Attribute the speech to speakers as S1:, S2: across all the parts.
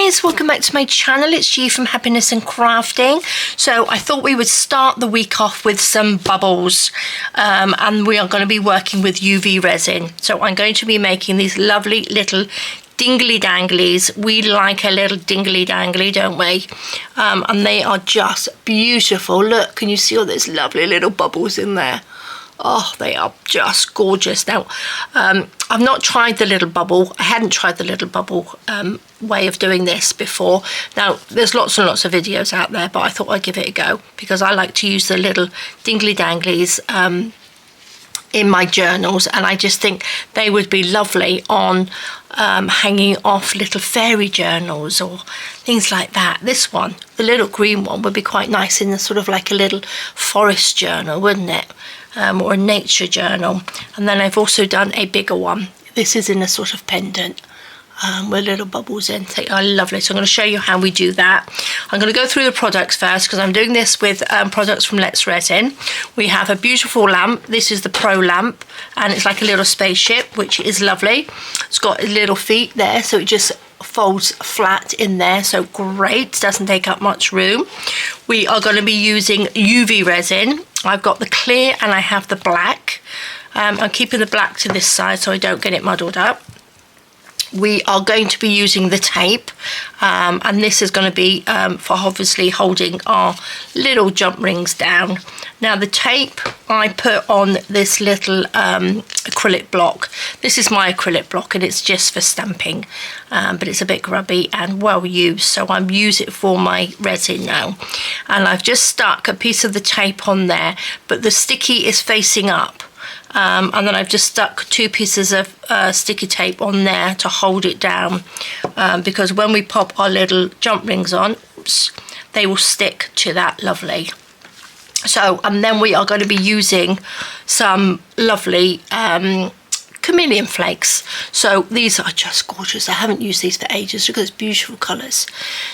S1: guys, welcome back to my channel. It's G from Happiness and Crafting. So I thought we would start the week off with some bubbles, and we are going to be working with UV resin. So I'm going to be making these lovely little dingly danglies. We like a little dingly dangly, don't we? And they are just beautiful. Look, can you see all those lovely little bubbles in there? Oh, they are just gorgeous. Now, I've not tried the little bubble. I hadn't tried the little bubble way of doing this before. Now, there's lots and lots of videos out there, but I thought I'd give it a go because I like to use the little dingly danglies in my journals, and I just think they would be lovely on hanging off little fairy journals or things like that. This one, the little green one, would be quite nice in the sort of like a little forest journal, wouldn't it? Or a nature journal. And then I've also done a bigger one. This is in a sort of pendant with little bubbles in. They are lovely. So I'm going to show you how we do that. I'm going to go through the products first because I'm doing this with products from Let's Resin. We have a beautiful lamp. This is the Pro lamp, and it's like a little spaceship, which is lovely. It's got little feet there, so it just folds flat in there, so great, doesn't take up much room. We are going to be using UV resin. I've got the clear and I have the black. I'm keeping the black to this side so I don't get it muddled up. We are going to be using the tape, and this is going to be for obviously holding our little jump rings down. Now the tape I put on this little acrylic block. This is my acrylic block and it's just for stamping, but it's a bit grubby and well used, so I'm using it for my resin now. And I've just stuck a piece of the tape on there, but the sticky is facing up. And then I've just stuck 2 pieces of sticky tape on there to hold it down, because when we pop our little jump rings on, oops, they will stick to that lovely. So, and then we are going to be using some lovely Chameleon Flakes. So these are just gorgeous. I haven't used these for ages because it's beautiful colours.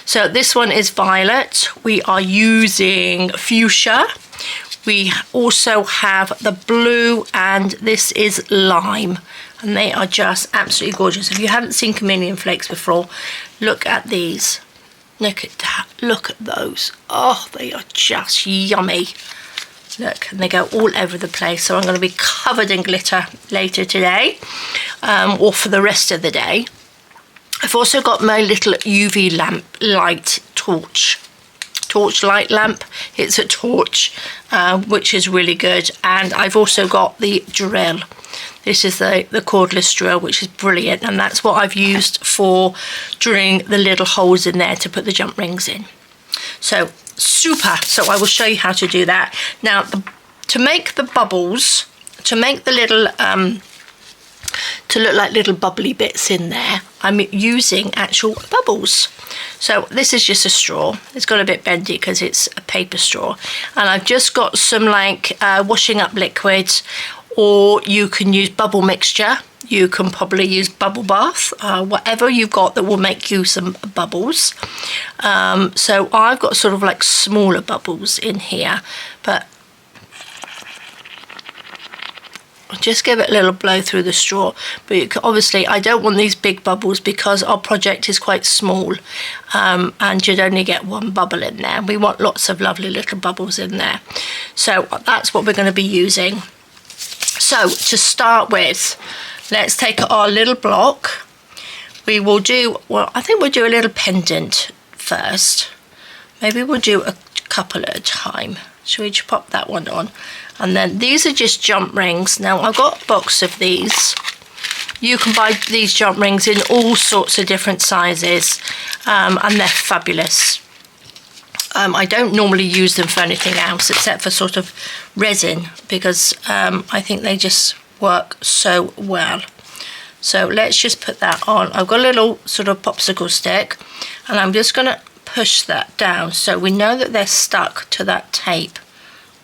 S1: So this one is violet. We are using fuchsia. We also have the blue, and this is lime, and they are just absolutely gorgeous. If you haven't seen Chameleon Flakes before, look at these. Look at that. Look at those. Oh, they are just yummy. Look, and they go all over the place. So I'm going to be covered in glitter later today, or for the rest of the day. I've also got my little UV lamp light torch light lamp. It's a torch, which is really good. And I've also got the drill. This is the cordless drill, which is brilliant, and that's what I've used for drilling the little holes in there to put the jump rings in. So super. So I will show you how to do that. Now to make the bubbles, to make the little to look like little bubbly bits in there, I'm using actual bubbles. So this is just a straw. It's got a bit bendy because it's a paper straw, and I've just got some like washing up liquids, or you can use bubble mixture. You can probably use bubble bath, whatever you've got that will make you some bubbles. So I've got sort of like smaller bubbles in here, but just give it a little blow through the straw. But you can, obviously I don't want these big bubbles because our project is quite small, and you'd only get one bubble in there. We want lots of lovely little bubbles in there, so that's what we're going to be using. So to start with, let's take our little block. We will do, well, I think we'll do a little pendant first. Maybe we'll do a couple at a time. Shall we just pop that one on? And then these are just jump rings. Now I've got a box of these. You can buy these jump rings in all sorts of different sizes, and they're fabulous. I don't normally use them for anything else except for sort of resin, because I think they just work so well. So let's just put that on. I've got a little sort of popsicle stick, and I'm just going to push that down so we know that they're stuck to that tape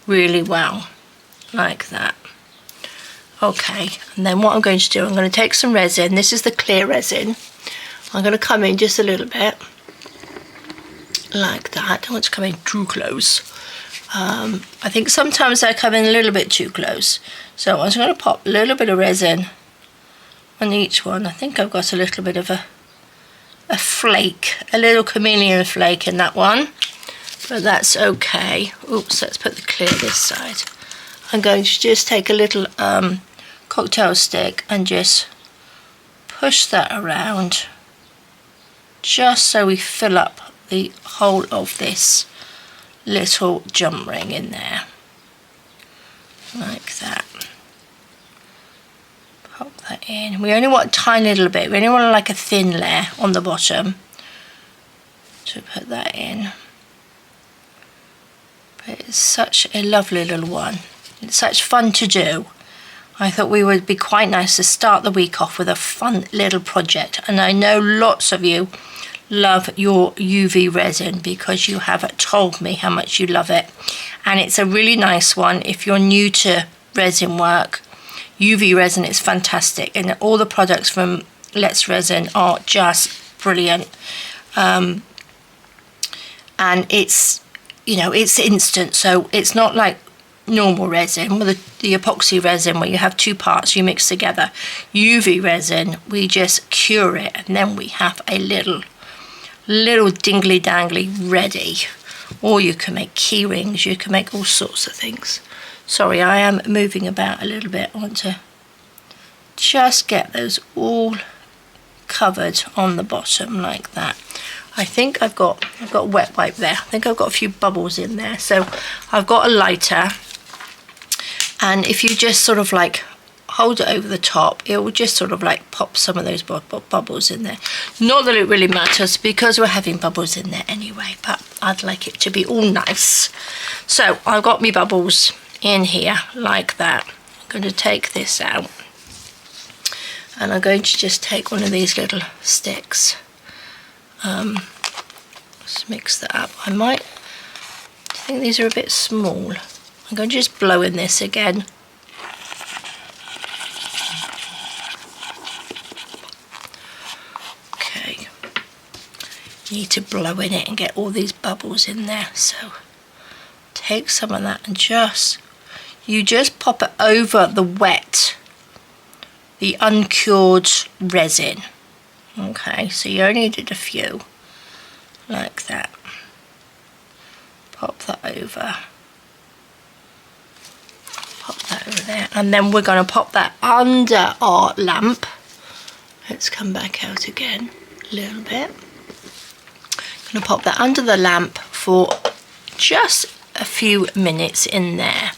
S1: really well, like that. Okay, and then what I'm going to do, I'm going to take some resin. This is the clear resin. I'm going to come in just a little bit like that. I don't want to come in too close. I think sometimes I come in a little bit too close, so I'm just going to pop a little bit of resin on each one. I think I've got a little bit of a a flake, a little chameleon flake in that one, but that's okay. Oops, let's put the clear this side. I'm going to just take a little cocktail stick and just push that around, just so we fill up the whole of this little jump ring in there, like that. Pop that in. We only want a tiny little bit. We only want like a thin layer on the bottom to put that in. But it's such a lovely little one. It's such fun to do. I thought we would be quite nice to start the week off with a fun little project, and I know lots of you love your UV resin because you have told me how much you love it, and it's a really nice one if you're new to resin work. UV resin is fantastic, and all the products from Let's Resin are just brilliant, and it's, you know, it's instant, so it's not like normal resin with the epoxy resin where you have two parts you mix together. UV resin, we just cure it and then we have a little dingly dangly ready. Or you can make key rings, you can make all sorts of things. Sorry, I am moving about a little bit. I want to just get those all covered on the bottom like that. I think I've got a wet wipe there. I think I've got a few bubbles in there. So I've got a lighter, and if you just sort of like hold it over the top, it will just sort of like pop some of those bubbles in there. Not that it really matters because we're having bubbles in there anyway, but I'd like it to be all nice. So I've got my bubbles in here like that. I'm going to take this out, and I'm going to just take one of these little sticks. Let's mix that up. I think these are a bit small. I'm going to just blow in this again. Okay. Need to blow in it and get all these bubbles in there. So take some of that and you just pop it over the wet, the uncured resin. Okay, so you only did a few like that. Pop that over. Pop that over there, and then we're going to pop that under our lamp. Let's come back out again a little bit. I'm going to pop that under the lamp for just a few minutes in there.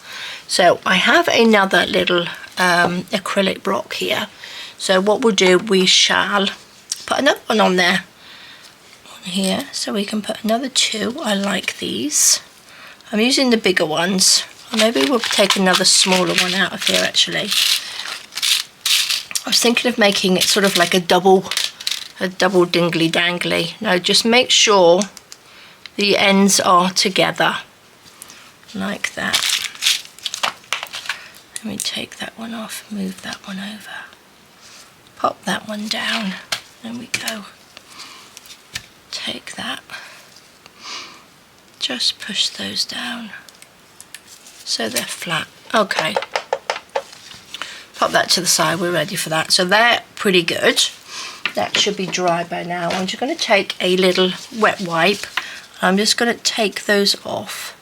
S1: So I have another little acrylic block here. So what we'll do, we shall put another one on there, on here, so we can put another two. I like these. I'm using the bigger ones. Or maybe we'll take another smaller one out of here actually. I was thinking of making it sort of like a double dingly dangly. Now just make sure the ends are together like that. Let me take that one off, move that one over, pop that one down. There we go. Take that. Just push those down so they're flat. Okay. Pop that to the side. We're ready for that. So they're pretty good. That should be dry by now. I'm just going to take a little wet wipe. I'm just going to take those off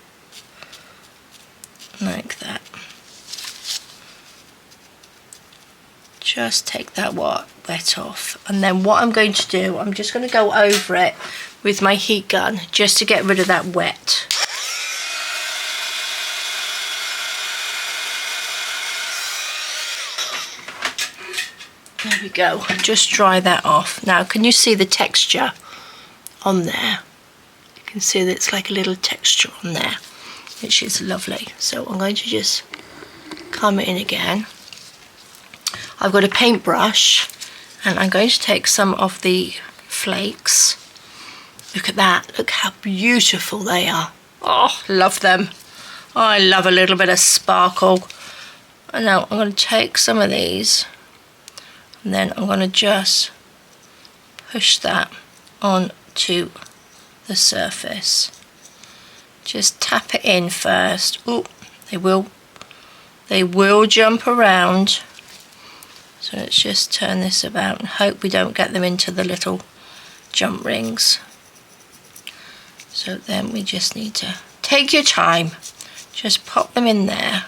S1: like that. Just take that wet off, and then what I'm going to do, I'm just going to go over it with my heat gun just to get rid of that wet. There we go. Just dry that off. Now can you see the texture on there? You can see that it's like a little texture on there, which is lovely. So I'm going to just come in again. I've got a paintbrush, and I'm going to take some of the flakes. Look at that. Look how beautiful they are. Oh, love them. I love a little bit of sparkle. And now I'm going to take some of these, and then I'm going to just push that onto the surface. Just tap it in first. Oh, they will jump around. So let's just turn this about and hope we don't get them into the little jump rings. So then we just need to take your time, just pop them in there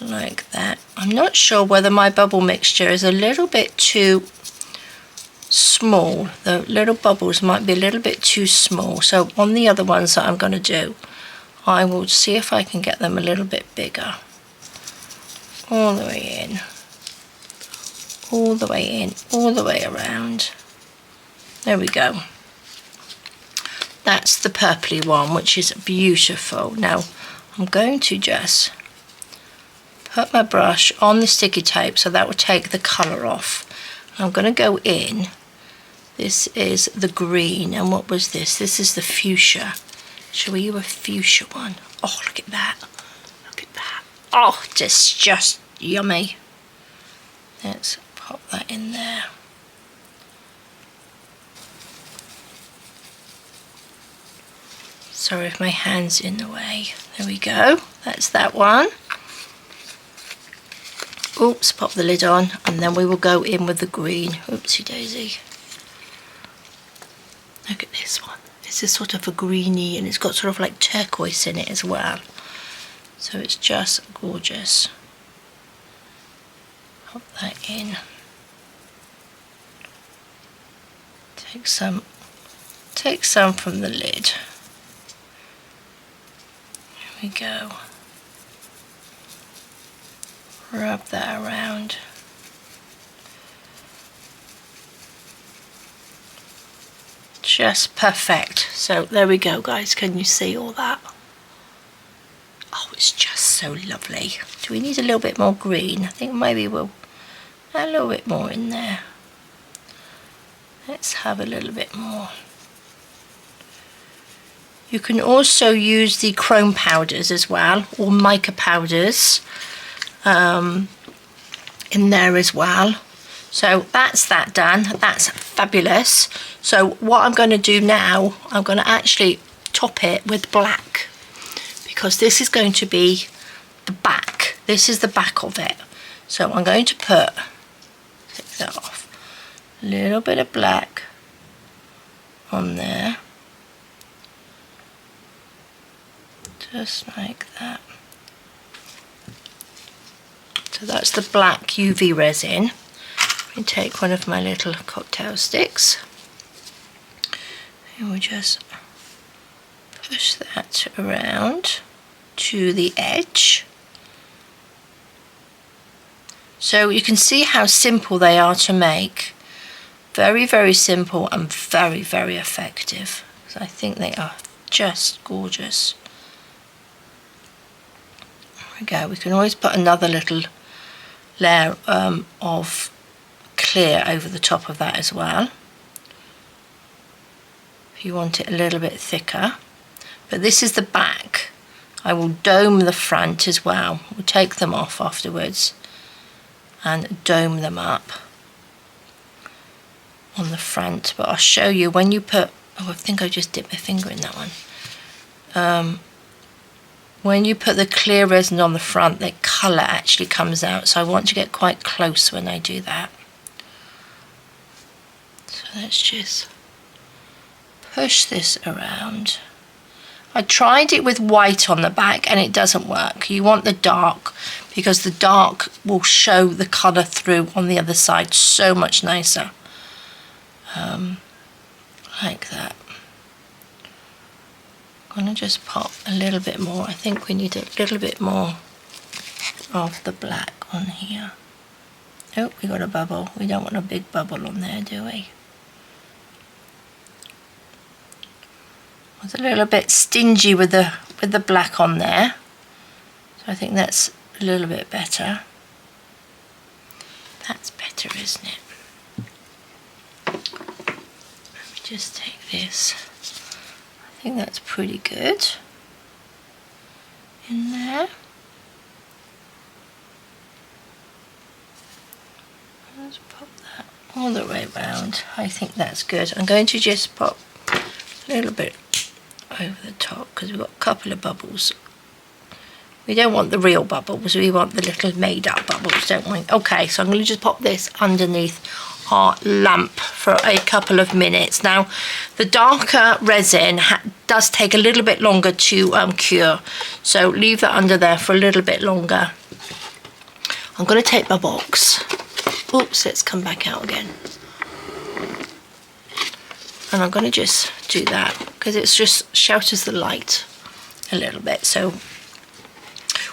S1: like that. I'm not sure whether my bubble mixture is a little bit too small. The little bubbles might be a little bit too small, so on the other ones that I'm going to do, I will see if I can get them a little bit bigger. All the way in, all the way in, all the way around. There we go. That's the purpley one, which is beautiful. Now I'm going to just put my brush on the sticky tape so that will take the colour off. I'm going to go in. This is the green, and what was this? This is the fuchsia. Shall we do a fuchsia one? Oh, look at that. Look at that. Oh, just yummy. Let's pop that in there. Sorry if my hand's in the way. There we go. That's that one. Oops, pop the lid on, and then we will go in with the green. Oopsie daisy. Look at this one. This is sort of a greeny, and it's got sort of like turquoise in it as well. So it's just gorgeous. Pop that in. Take some from the lid. There we go. Rub that around. Just perfect. So there we go, guys. Can you see all that? Oh, it's just so lovely. Do we need a little bit more green? I think maybe we'll add a little bit more in there. Let's have a little bit more. You can also use the chrome powders as well, or mica powders in there as well. So that's that done. That's fabulous. So what I'm going to do now, I'm going to actually top it with black, because this is going to be the back. This is the back of it. So I'm going to take that off, a little bit of black on there, just like that. So that's the black UV resin. And take one of my little cocktail sticks, and we'll just push that around to the edge. So you can see how simple they are to make. Very, very simple and very, very effective. So I think they are just gorgeous. There we go. We can always put another little layer of clear over the top of that as well, if you want it a little bit thicker. But this is the back. I will dome the front as well. We'll take them off afterwards and dome them up on the front. But I'll show you when you put, oh, I think I just dipped my finger in that one. When you put the clear resin on the front, the colour actually comes out, so I want to get quite close when I do that. So let's just push this around. I tried it with white on the back and it doesn't work. You want the dark, because the dark will show the colour through on the other side so much nicer. Like that. I'm going to just pop a little bit more. I think we need a little bit more of the black on here. Oh, we got a bubble. We don't want a big bubble on there, do we? I was a little bit stingy with the black on there, so I think that's a little bit better. That's better, isn't it? Let me just take this. I think that's pretty good in there. Let's pop that all the way around. I think that's good. I'm going to just pop a little bit over the top because we've got a couple of bubbles. We don't want the real bubbles, we want the little made up bubbles, don't we? Okay, so I'm going to just pop this underneath our lamp for a couple of minutes. Now, the darker resin does take a little bit longer to cure, so leave that under there for a little bit longer. I'm going to take my box. Oops, let's come back out again. And I'm going to just do that because it just shelters the light a little bit. So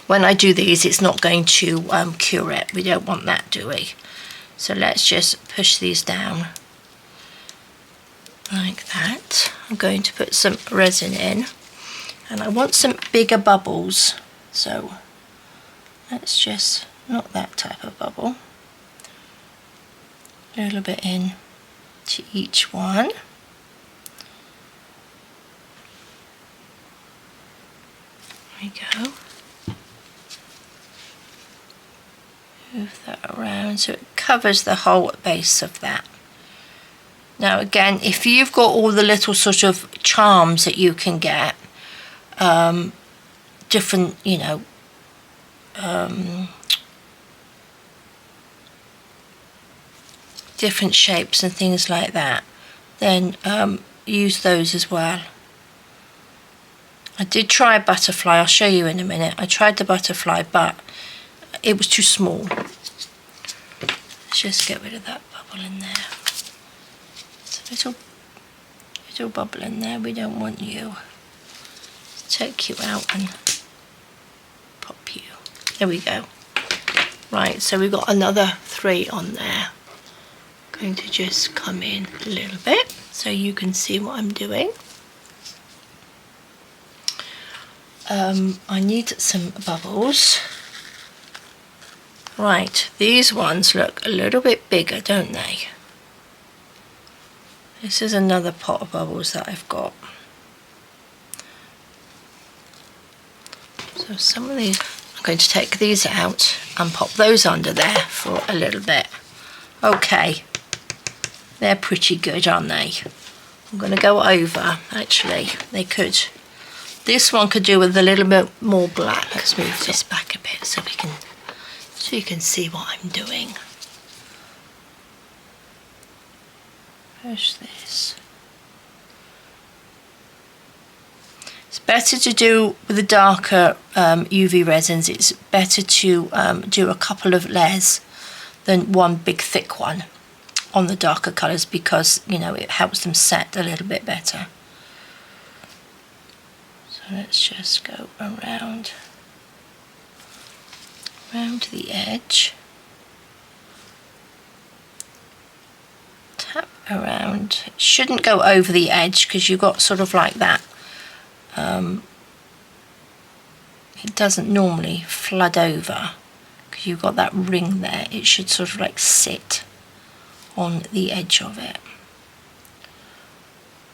S1: when I do these, it's not going to cure it. We don't want that, do we? So let's just push these down like that. I'm going to put some resin in, and I want some bigger bubbles. So let's just, not that type of bubble, a little bit in to each one. There we go. Move that around so it covers the whole base of that. Now again, if you've got all the little sort of charms that you can get, different, you know, different shapes and things like that, then use those as well. I did try a butterfly, I'll show you in a minute. I tried the butterfly, but it was too small. Let's just get rid of that bubble in there. It's a little bubble in there, we don't want you. Let's take you out and pop you. There we go. Right, so we've got another 3 on there. Going to just come in a little bit so you can see what I'm doing. I need some bubbles. Right, these ones look a little bit bigger, don't they? This is another pot of bubbles that I've got. So some of these, I'm going to take these out and pop those under there for a little bit. Okay, they're pretty good, aren't they? I'm going to go over, actually, they could. This one could do with a little bit more black. Let's move this back a bit so you can see what I'm doing. Push this. It's better to do with the darker UV resins. It's better to do a couple of layers than one big thick one on the darker colours, because, you know, it helps them set a little bit better. So let's just go around the edge, tap around. It shouldn't go over the edge because you've got sort of like that. It doesn't normally flood over because you've got that ring there. It should sort of like sit on the edge of it.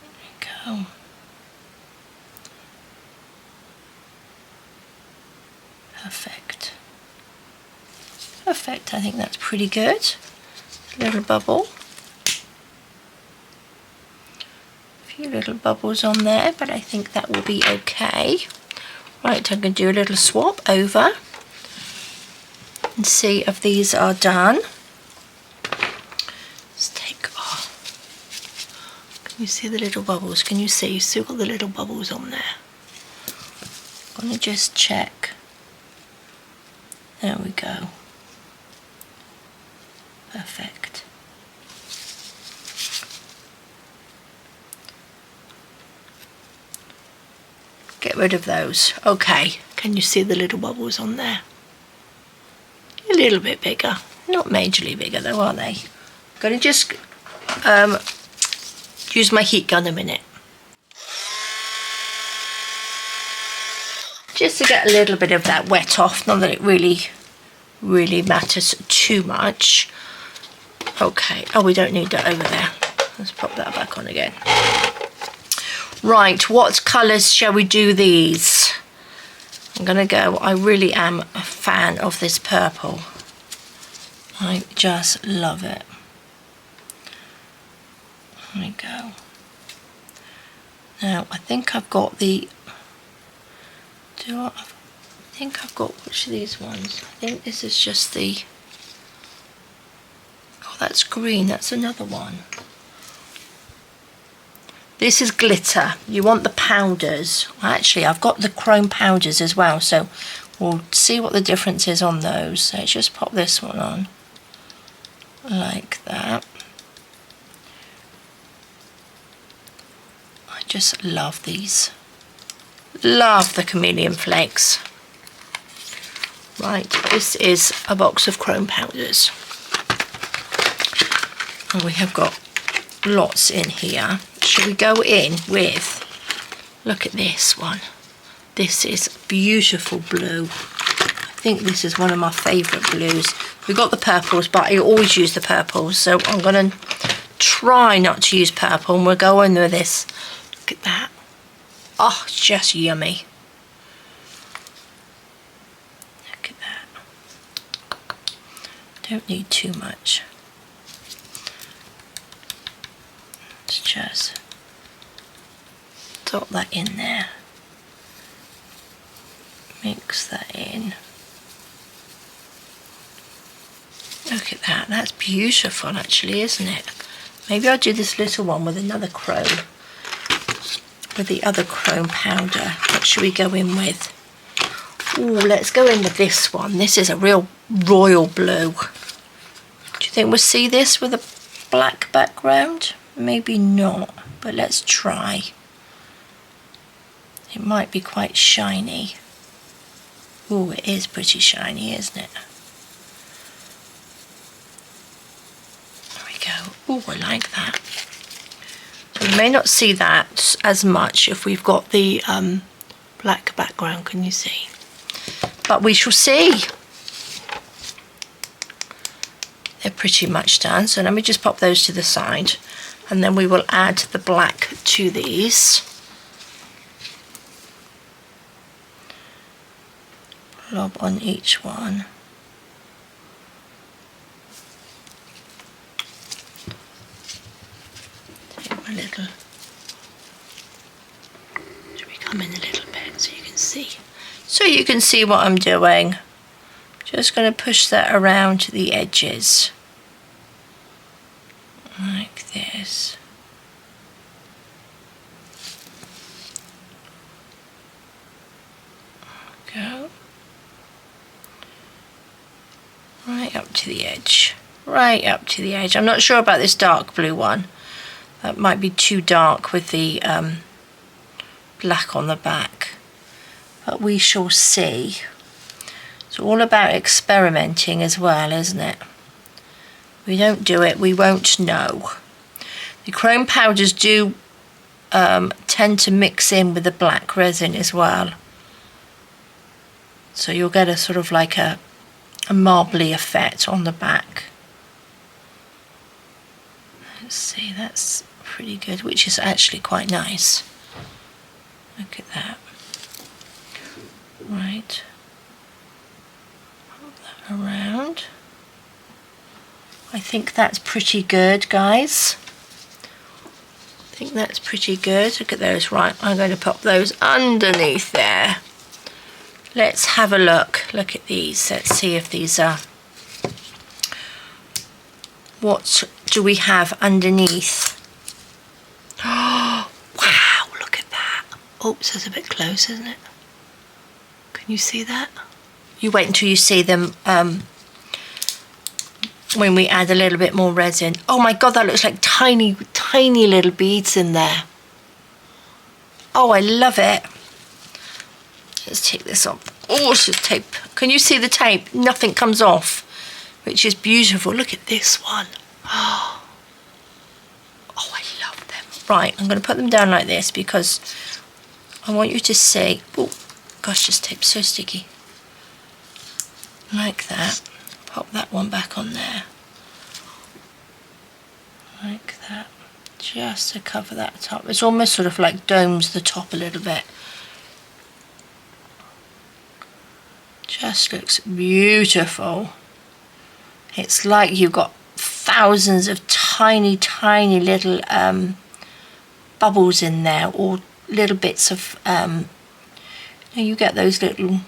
S1: There we go. Perfect. Perfect, I think that's pretty good. Little bubble. A few little bubbles on there, but I think that will be okay. Right, I'm going to do a little swap over and see if these are done. Let's take off. Can you see the little bubbles? Can you see? You've still got the little bubbles on there. I'm going to just check. There we go. Perfect. Get rid of those. Okay, can you see the little bubbles on there? A little bit bigger. Not majorly bigger though, are they? I'm going to just use my heat gun a minute. Just to get a little bit of that wet off, not that it really matters too much. Okay, oh, we don't need that over there. Let's pop that back on again. Right, what colours shall we do these? I'm gonna go, I really am a fan of this purple. I just love it. There we go. Now, I think I've got the, I think I've got which of these ones? I think this is just the, oh, Oh, that's green. That's another one. This is glitter. You want the powders. Actually, I've got the chrome powders as well, so we'll see what the difference is on those. So let's just pop this one on like that. I just love these. Love the Chameleon Flakes. Right, this is a box of chrome powders. And we have got lots in here. Should we go in with, look at this one. This is beautiful blue. I think this is one of my favourite blues. We've got the purples, but I always use the purples, so I'm going to try not to use purple, and we'll go in with this. Look at that. Oh, it's just yummy. Look at that. Don't need too much. Let's just dot that in there. Mix that in. Look at that. That's beautiful, actually, isn't it? Maybe I'll do this little one with another chrome. With the other chrome powder. What should we go in with? Ooh, let's go in with this one. This is a real royal blue. Do you think we'll see this with a black background? Maybe not, but let's try. It might be quite shiny. Ooh, it is pretty shiny, isn't it? There we go. Ooh, I like that. So we may not see that as much if we've got the black background, can you see? But we shall see. They're pretty much done, so let me just pop those to the side, and then we will add the black to these. Blob on each one. Take my little, should we come in a little bit so you can see? So you can see what I'm doing. Just going to push that around to the edges. Like this. Go. Right up to the edge. Right up to the edge. I'm not sure about this dark blue one. That might be too dark with the black on the back. But we shall see. It's all about experimenting as well, isn't it? We don't do it, we won't know. The chrome powders do tend to mix in with the black resin as well. So you'll get a sort of like a marbly effect on the back. Let's see, that's pretty good, which is actually quite nice. Look at that. Right. Put that around. I think that's pretty good, guys. I think that's pretty good. Look at those. Right, I'm going to pop those underneath there. Let's have a look. Look at these. Let's see if these are... What do we have underneath? Oh, wow, look at that. Oops, that's a bit close, isn't it? Can you see that? You wait until you see them when we add a little bit more resin. Oh my god, that looks like tiny, tiny little beads in there. Oh, I love it. Let's take this off. Oh, it's just tape. Can you see the tape? Nothing comes off, which is beautiful. Look at this one. Oh, I love them. Right, I'm going to put them down like this because I want you to see. Oh, gosh, this tape's so sticky. Like that. Pop that one back on there. Like that. Just to cover that top. It's almost sort of like domes the top a little bit. Just looks beautiful. It's like you've got thousands of tiny, tiny little bubbles in there, or little bits of, you get those little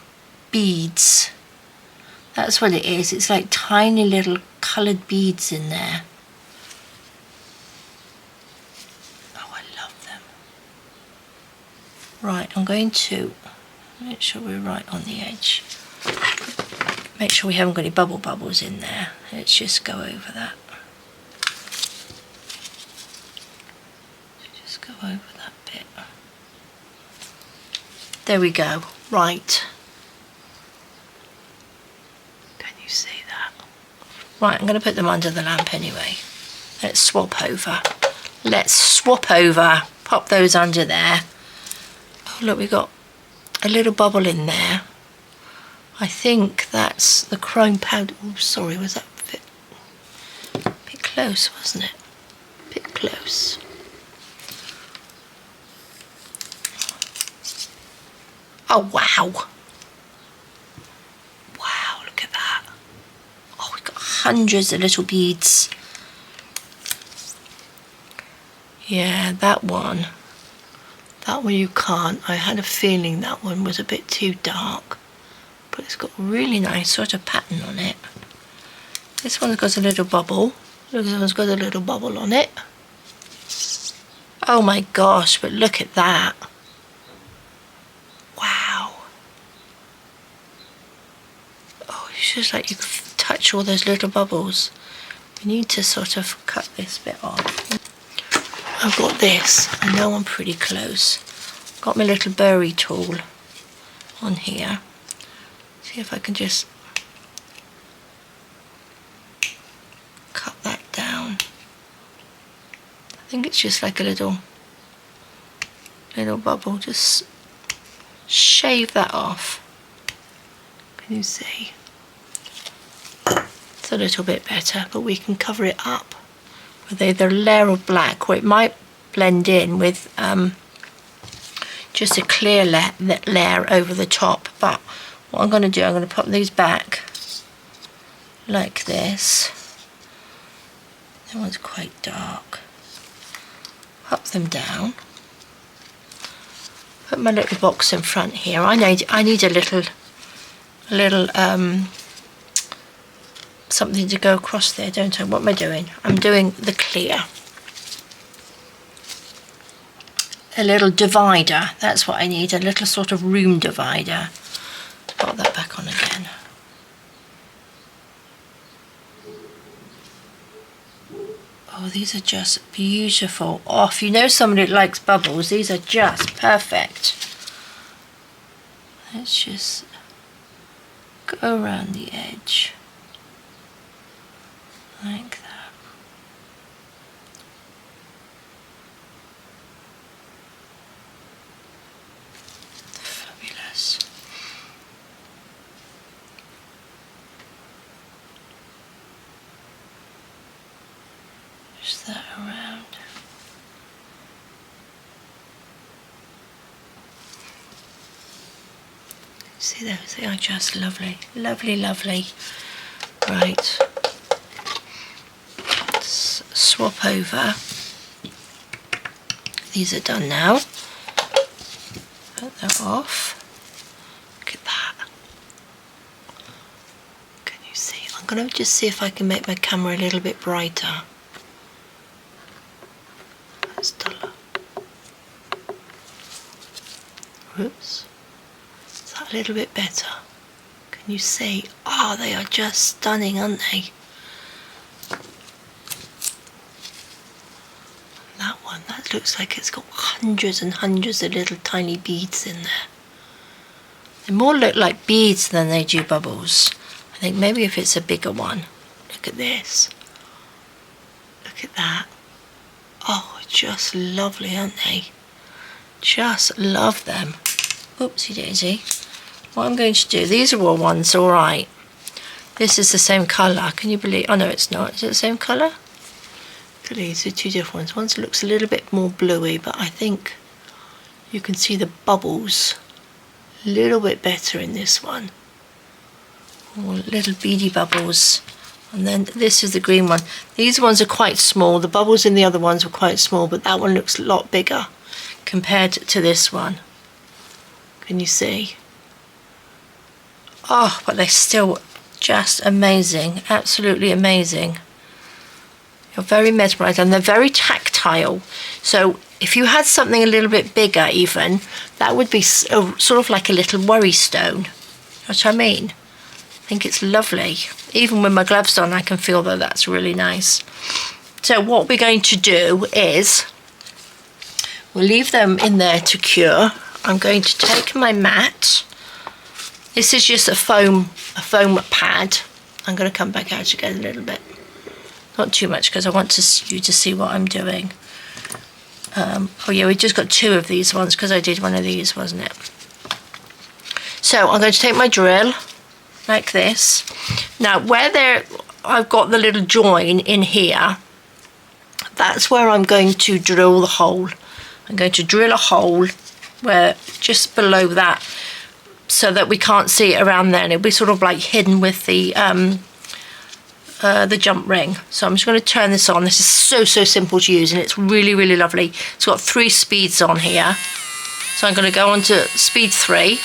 S1: beads. That's what it is. It's like tiny little coloured beads in there. Oh, I love them. Right, I'm going to make sure we're right on the edge. Make sure we haven't got any bubbles in there. Let's just go over that. Just go over that bit. There we go. Right. Can you see that? Right, I'm going to put them under the lamp anyway. Let's swap over. Let's swap over. Pop those under there. Oh, look, we've got a little bubble in there. I think that's the chrome powder. Oh, sorry, was that a bit close, wasn't it? A bit close. Oh, wow. Wow, look at that. Oh, we've got hundreds of little beads. Yeah, that one you can't. I had a feeling that one was a bit too dark. But it's got a really nice sort of pattern on it. This one's got a little bubble. Look, this one's got a little bubble on it. Oh my gosh, but look at that. Wow. Oh, it's just like you can touch all those little bubbles. We need to sort of cut this bit off. I've got this. I know I'm pretty close. Got my little burry tool on here. See if I can just cut that down. I think it's just like a little bubble. Just shave that off. Can you see? It's a little bit better, but we can cover it up with either a layer of black, or it might blend in with just a clear layer over the top. But what I'm going to do, I'm going to pop these back like this. That one's quite dark. Pop them down. Put my little box in front here. I need a little something to go across there, don't I? What am I doing? I'm doing the clear. A little divider. That's what I need. A little sort of room divider. Put that back on again. Oh, these are just beautiful. Oh, if you know somebody that likes bubbles, these are just perfect. Let's just go around the edge. Like that. Fabulous. Just that around. See those? They are just lovely. Lovely, lovely. Right. Let's swap over. These are done now. Put that off. Look at that. Can you see? I'm going to just see if I can make my camera a little bit brighter. That's duller. Whoops. Is that a little bit better? Can you see? Oh, they are just stunning, aren't they? That one, that looks like it's got hundreds and hundreds of little tiny beads in there. They more look like beads than they do bubbles. I think maybe if it's a bigger one. Look at this. Look at that. Oh, just lovely, aren't they? Just love them. Oopsie daisy. What I'm going to do, these are all ones, all right. This is the same colour. Can you believe? Oh no, it's not. Is it the same colour? Look at these, they're two different ones. One looks a little bit more bluey, but I think you can see the bubbles a little bit better in this one. Or little beady bubbles. And then this is the green one. These ones are quite small. The bubbles in the other ones were quite small, but that one looks a lot bigger compared to this one. Can you see? Oh, but they're still Just amazing, absolutely amazing. You're very mesmerised, and they're very tactile. So if you had something a little bit bigger even, that would be sort of like a little worry stone. You know what I mean? I think it's lovely. Even with my gloves on, I can feel that that's really nice. So what we're going to do is, we'll leave them in there to cure. I'm going to take my mat. This is just a foam pad. I'm going to come back out again a little bit. Not too much, because I want you to see what I'm doing. Oh yeah, we just got 2 of these ones because I did one of these, wasn't it? So I'm going to take my drill like this. Now where I've got the little join in here, that's where I'm going to drill the hole. I'm going to drill a hole where just below that, so that we can't see it around there, and it'll be sort of like hidden with the jump ring. So I'm just going to turn this on. This is so simple to use, and it's really, really lovely. It's got 3 speeds on here. So I'm going to go on to speed 3,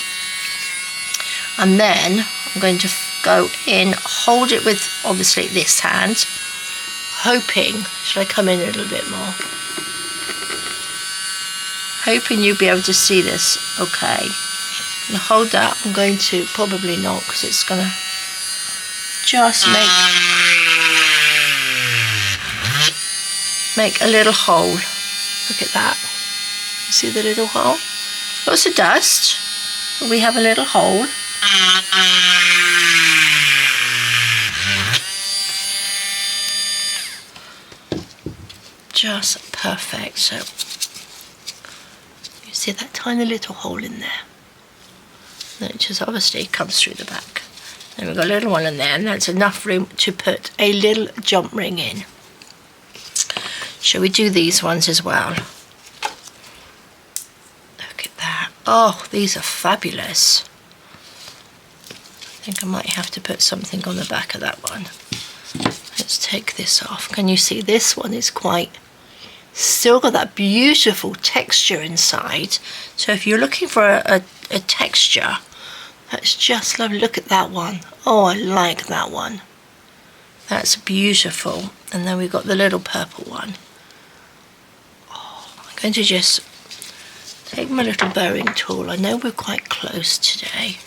S1: and then I'm going to go in, hold it with obviously this hand, hoping, should I come in a little bit more? Hoping you'll be able to see this okay. I'm going to hold that. I'm going to, probably not, because it's going to just make a little hole. Look at that. You see the little hole? Lots of dust, but we have a little hole. Just perfect. So you see that tiny little hole in there, that just obviously comes through the back. Then we've got a little one in there, and that's enough room to put a little jump ring in. Shall we do these ones as well? Look at that. Oh, these are fabulous. I think I might have to put something on the back of that one. Let's take this off. Can you see this one is still got that beautiful texture inside. So if you're looking for a texture, that's just lovely. Look at that one. Oh, I like that one. That's beautiful. And then we've got the little purple one. Oh, I'm going to just take my little burring tool. I know we're quite close today.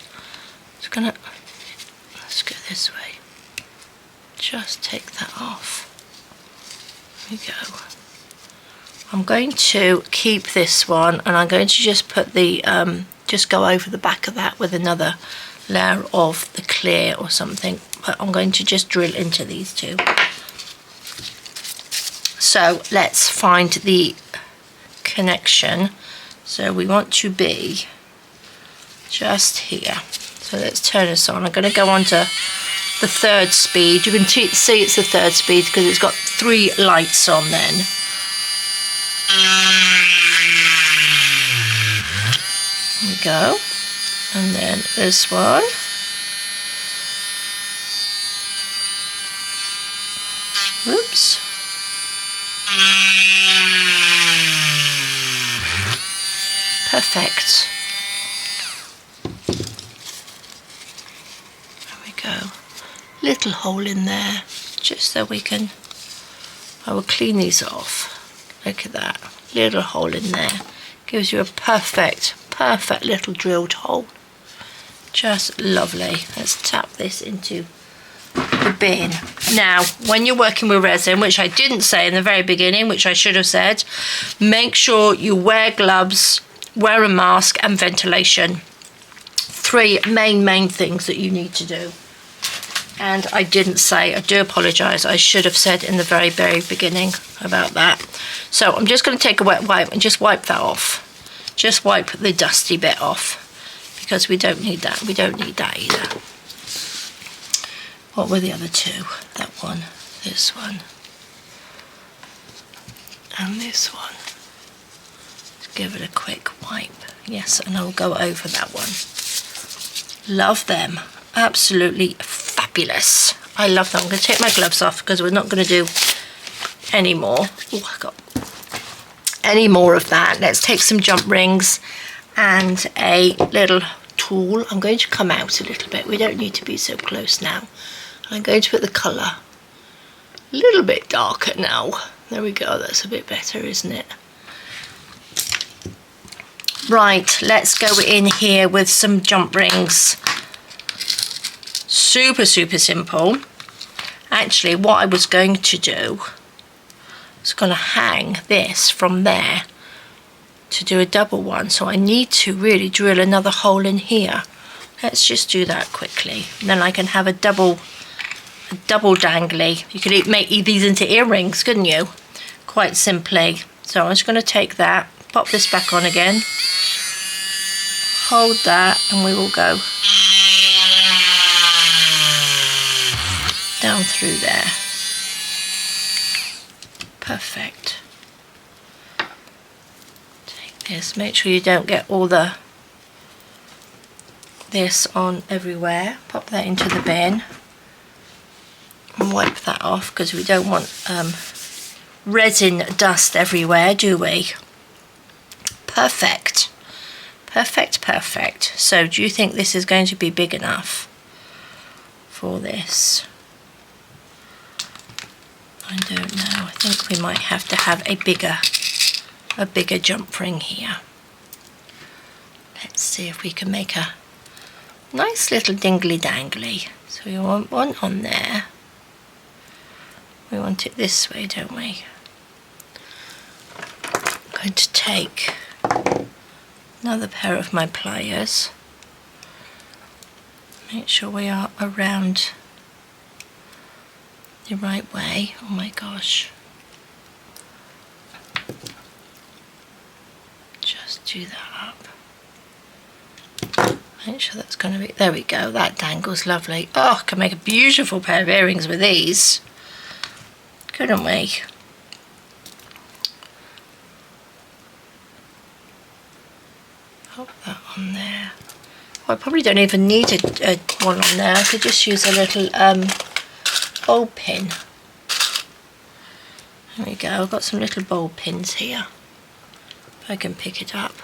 S1: Let's go this way. Just take that off. There we go. I'm going to keep this one, and I'm going to just put the just go over the back of that with another layer of the clear or something, but I'm going to just drill into these 2. So let's find the connection. So we want to be just here. So let's turn this on. I'm going to go on to the 3rd speed. You can see it's the 3rd speed because it's got 3 lights on then. There we go. And then this one. Oops. Perfect. There we go. Little hole in there, just so we can, I will clean these off. Look at that. Little hole in there. Gives you a perfect little drilled hole. Just lovely. Let's tap this into the bin. Now, when you're working with resin, which I didn't say in the very beginning, which I should have said, make sure you wear gloves, wear a mask, and ventilation. 3 main things that you need to do. And I didn't say, I do apologise, I should have said in the very beginning about that. So I'm just going to take a wet wipe and just wipe that off. Just wipe the dusty bit off, because we don't need that. We don't need that either. What were the other 2? That one, this one, and this one. Let's give it a quick wipe. Yes, and I'll go over that one. Love them. Absolutely fabulous. I love them. I'm going to take my gloves off because we're not going to do any more. Oh, I got any more of that. Let's take some jump rings and a little tool, I'm going to come out a little bit. We don't need to be so close now. I'm going to put the colour a little bit darker now. There we go, that's a bit better, isn't it? Right, let's go in here with some jump rings. Super simple. Actually, what I was going to do is going to hang this from there to do a double one. So I need to really drill another hole in here. Let's just do that quickly. And then I can have a double dangly. You could make these into earrings, couldn't you? Quite simply. So I'm just going to take that, pop this back on again, hold that, and we will go down through there. Perfect. Take this, make sure you don't get all this on everywhere. Pop that into the bin and wipe that off, because we don't want resin dust everywhere, do we? Perfect. Perfect. So do you think this is going to be big enough for this? I don't know. I think we might have to have a bigger jump ring here. Let's see if we can make a nice little dingly dangly. So we want one on there. We want it this way, don't we? I'm going to take another pair of my pliers. Make sure we are around the right way. Oh my gosh. Just do that up. Make sure that's going to be, there we go, that dangles lovely. Oh, I can make a beautiful pair of earrings with these, couldn't we? Pop that on there. Well, I probably don't even need a one on there. I could just use a little bowl pin. There we go, I've got some little bowl pins here. If I can pick it up.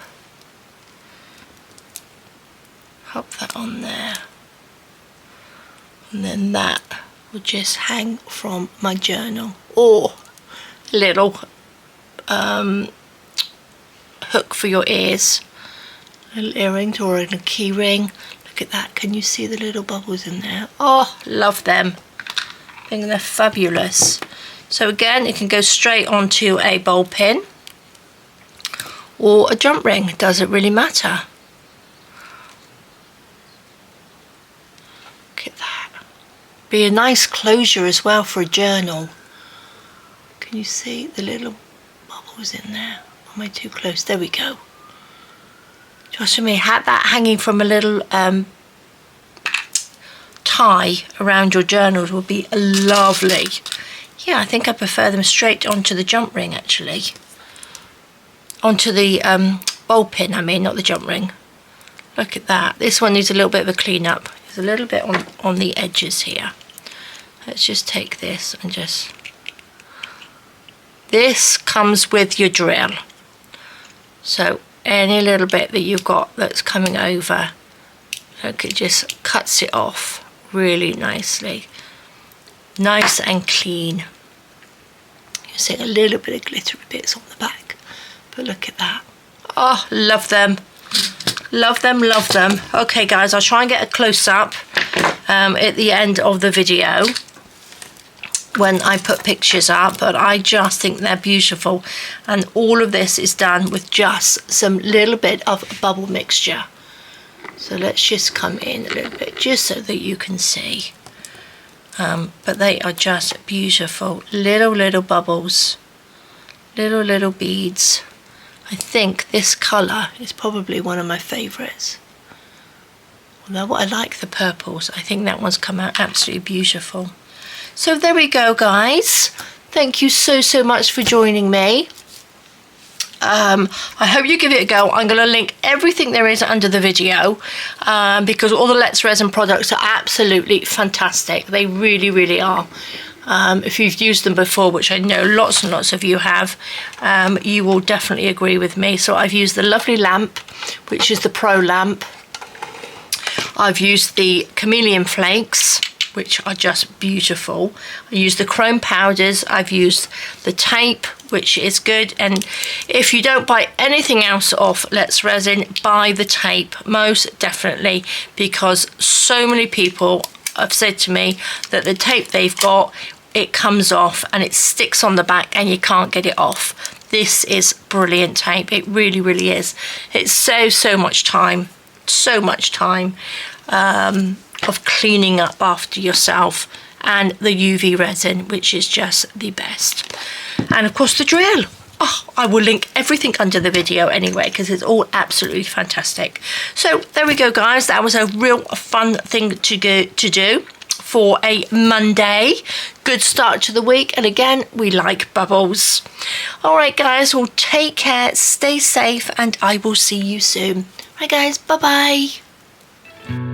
S1: Pop that on there. And then that will just hang from my journal. Or a little hook for your ears. Little earrings or in a key ring. Look at that, can you see the little bubbles in there? Oh, love them. I think they're fabulous. So again, it can go straight onto a bowl pin or a jump ring, doesn't really matter. Look at that. Be a nice closure as well for a journal. Can you see the little bubbles in there? Am I too close? There we go. Just for me, have that hanging from a little tie around your journals would be lovely. Yeah, I think I prefer them straight onto the jump ring actually. Onto the bowl pin, I mean, not the jump ring. Look at that. This one needs a little bit of a clean up. There's a little bit on the edges here. Let's just take this and just... This comes with your drill. So any little bit that you've got that's coming over, look, it just cuts it off really nicely. Nice and clean. You see a little bit of glittery bits on the back, but look at that. Oh, love them. Love them, love them. Okay guys, I'll try and get a close-up at the end of the video when I put pictures up, but I just think they're beautiful, and all of this is done with just some little bit of bubble mixture. So let's just come in a little bit just so that you can see, but they are just beautiful. Little bubbles, little beads. I think this colour is probably one of my favourites. Although I like the purples, I think that one's come out absolutely beautiful. So there we go guys, thank you so much for joining me. I hope you give it a go. I'm going to link everything there is under the video because all the Let's Resin products are absolutely fantastic. They really are. If you've used them before, which I know lots and lots of you have, you will definitely agree with me. So I've used the lovely lamp, which is the Pro lamp. I've used the Chameleon Flakes, which are just beautiful. I use the chrome powders, I've used the tape, which is good. And if you don't buy anything else off Let's Resin, buy the tape, most definitely, because so many people have said to me that the tape they've got, it comes off and it sticks on the back and you can't get it off. This is brilliant tape, it really, really is. It saves so much time of cleaning up after yourself, and the UV resin, which is just the best. And of course the drill. Oh, I will link everything under the video anyway, because it's all absolutely fantastic. So there we go, guys. That was a real fun thing to do for a Monday. Good start to the week, and again, we like bubbles. All right, guys, well, take care, stay safe, and I will see you soon. Right, guys, bye-bye.